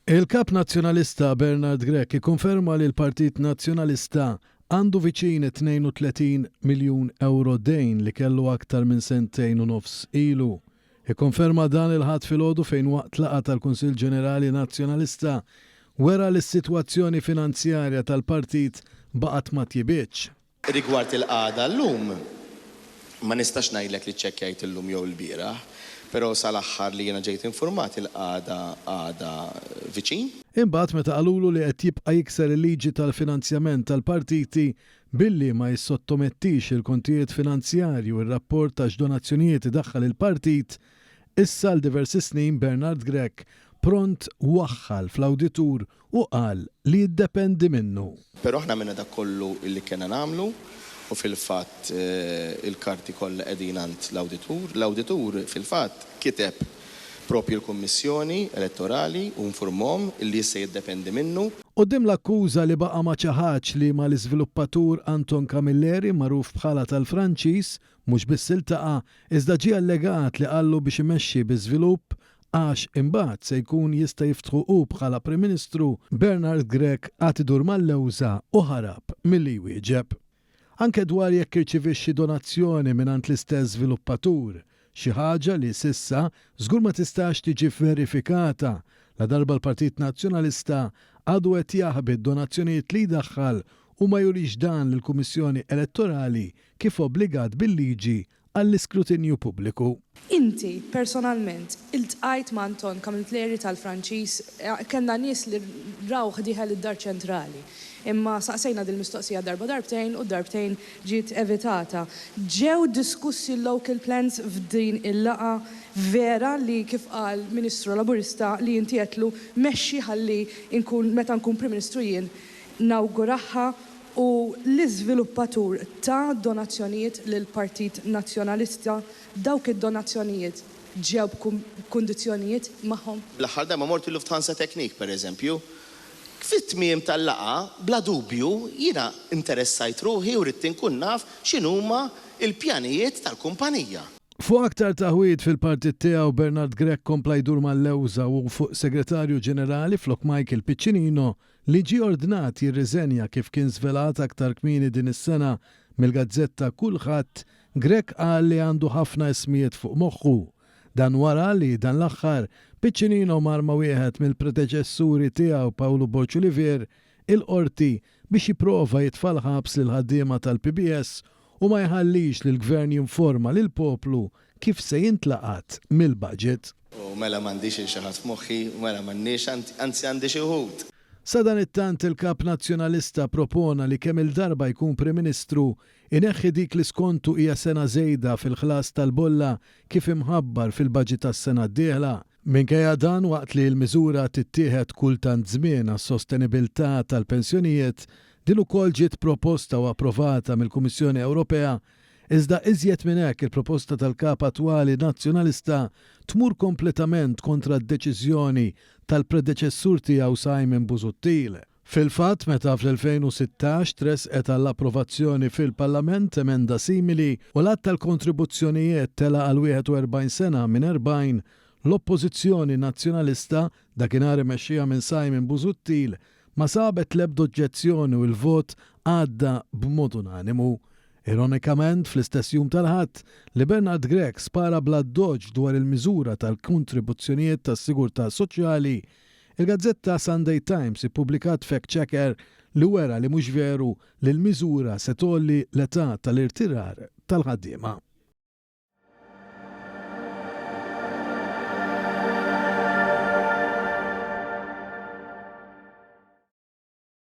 Il-kap nazzjonalista Bernard Grech ikkonferma li l-Partit Nazzjonalista għandu viċin 32 miljun euro dejn li kellu aktar minn sentejn u nofs ilu. Ikkonferma dan il-ħadd filgħodu fejn waqt laqgħa tal-Kunsill Ġenerali Nazzjonalista wera li s-sitwazzjoni finanzjarja tal-partit baqgħet ma tjibitx. Rigward il-qagħda llum ma nistax ngħidlek li ċċekkjajt illum jew il-bieraħ, però sal-aħħar li jiena ġejt informat il-qagħda viċin. Imbagħad meta qalulu li qed jibqa' jikser il-liġi tal-finanzjament tal-partiti billi ma jissottomettix il-kontijiet finanzjarji u r-rapport ta' x'donazzjonijiet idaħħal il-partit, issa l diversi snin Bernard Grech pront waħħal fl-awditur u qal li jiddependi minnu. Però aħna minna dak kollu illi kena nagħmlu u fil-fatt il-karti kollha qegħdin għand l-awditur. L-awditur fil-fatt kiteb propju l-Kummissjoni Elettorali u informhom illi issa jiddependi minnu. Qudiem l-akkuża li baqa' ma ċaħaġ li mal-iżviluppatur Anton Camilleri magħruf bħala tal-Franċiż mhux biss iltaqa' iżda ġie allegat li qallu biex imexxi biżvilupp għax imbagħad se jkun jista' jiftħu hu bħala Prim Ministru, Bernard Grech għad idur mal-lewża u ħarab milli jwieġeb. Anke dwar jekk irċivixxi donazzjoni mingħand l-istess żviluppatur, xi ħaġa li s'issa żgur ma tistax tiġi verifikata la darba l-Partit Nazzjonalista għadu qed jaħbed donazzjonijiet li jdaħħal u ma jurix dan lill-Kummissjoni Elettorali kif obbligat bil-liġi għall-iskrutinju pubbliku. Inti personalment iltqajt ma' Anton Camilleri tal-Franċiż, kellna nies li rawh diħel id-Dar Ċentrali. Imma saqsejna dil-mistoqsija darbtejn u darbtejn ġiet evitata. Ġew diskussi local plans f'din il-laqa vera li kif qal Ministru Laburista li jintietlu mexxi ħalli meta nkun Prim Ministru jien nawguraħħa u l-iżviluppatur ta' donazzjonijiet lill-Partit Nazzjonalista dawk id-donazzjonijiet ġew b'kundizzjonijiet magħhom. L-aħħar darba mort il-Lufthansa Technik pereżempju. Fit-tmiem tal-laqa, bla dubju, jiena interessajt ruħi u rrid inkun naf x'inhuma l-pjanijiet tal-kumpanija. Fuq aktar taħwid fil-partit tiegħu Bernard Grech kompla jdur mal-lewża u fuq Segretarju Ġenerali flok Michael Piccinino li ġie ordnat jirriżenja kif kien żvelat aktar kmieni din is-sena mill-Gazzetta Kulħadd, Grech qal li għandu ħafna ismijiet fuq moħħu. Dan wara li dan l-aħħar Piccinino marma wieħed mill-predeċessuri tiegħu Paolo Borċulivier il-qorti biex jipprova jitfal ħabs lil ħaddiema tal-PBS u ma jħallix li l-gvern jinforma lil poplu kif se jintlaqat mill-budget. U mela m'għandix xi ħadd f'moħħi, mela m'għandniex anzi għandi xi wħud. Sa dan it-tant il-kap nazzjonalista propona li kemm il-darba jkun Prim Ministru ineħħi dik li skontu hija sena żejda fil-ħlas tal-bolla kif imħabbar fil-budget tas-sena d-dieħla. Minkejja dan waqt li l-miżura tittieħed kultant żmien għas-sostenibilità tal-pensjonijiet, din ukoll ġiet proposta u approvata mill-Kummissjoni Ewropea, iżda iżjed minn hekk il-proposta tal-kap attwali nazzjonalista tmur kompletament kontra d-deċiżjoni tal-predeċessur tiegħu Simon Busuttil. Fil-fatt meta fl-2016 tresqet għall-approvazzjoni fil-Parlament emenda simili u l-att tal-kontribuzzjonijiet tela għal 41 sena minn 40, l-Oppożizzjoni Nazzjonalista dakinhar imexxija minn Simon Busuttil ma sabet l-ebda oġġezzjoni u l-vot għadda b'mod unanimu. Ironikament, fl-istess jum tal-ħadd li Bernard Grech spara bla doġġ dwar il-miżura tal-kontribuzzjonijiet tas-sigurtà soċjali, il-Gazzetta Sunday Times ippubblikat fact checker li wera li mhux veru li l-miżura se tolli l-età tal-irtirar tal-ħaddiema.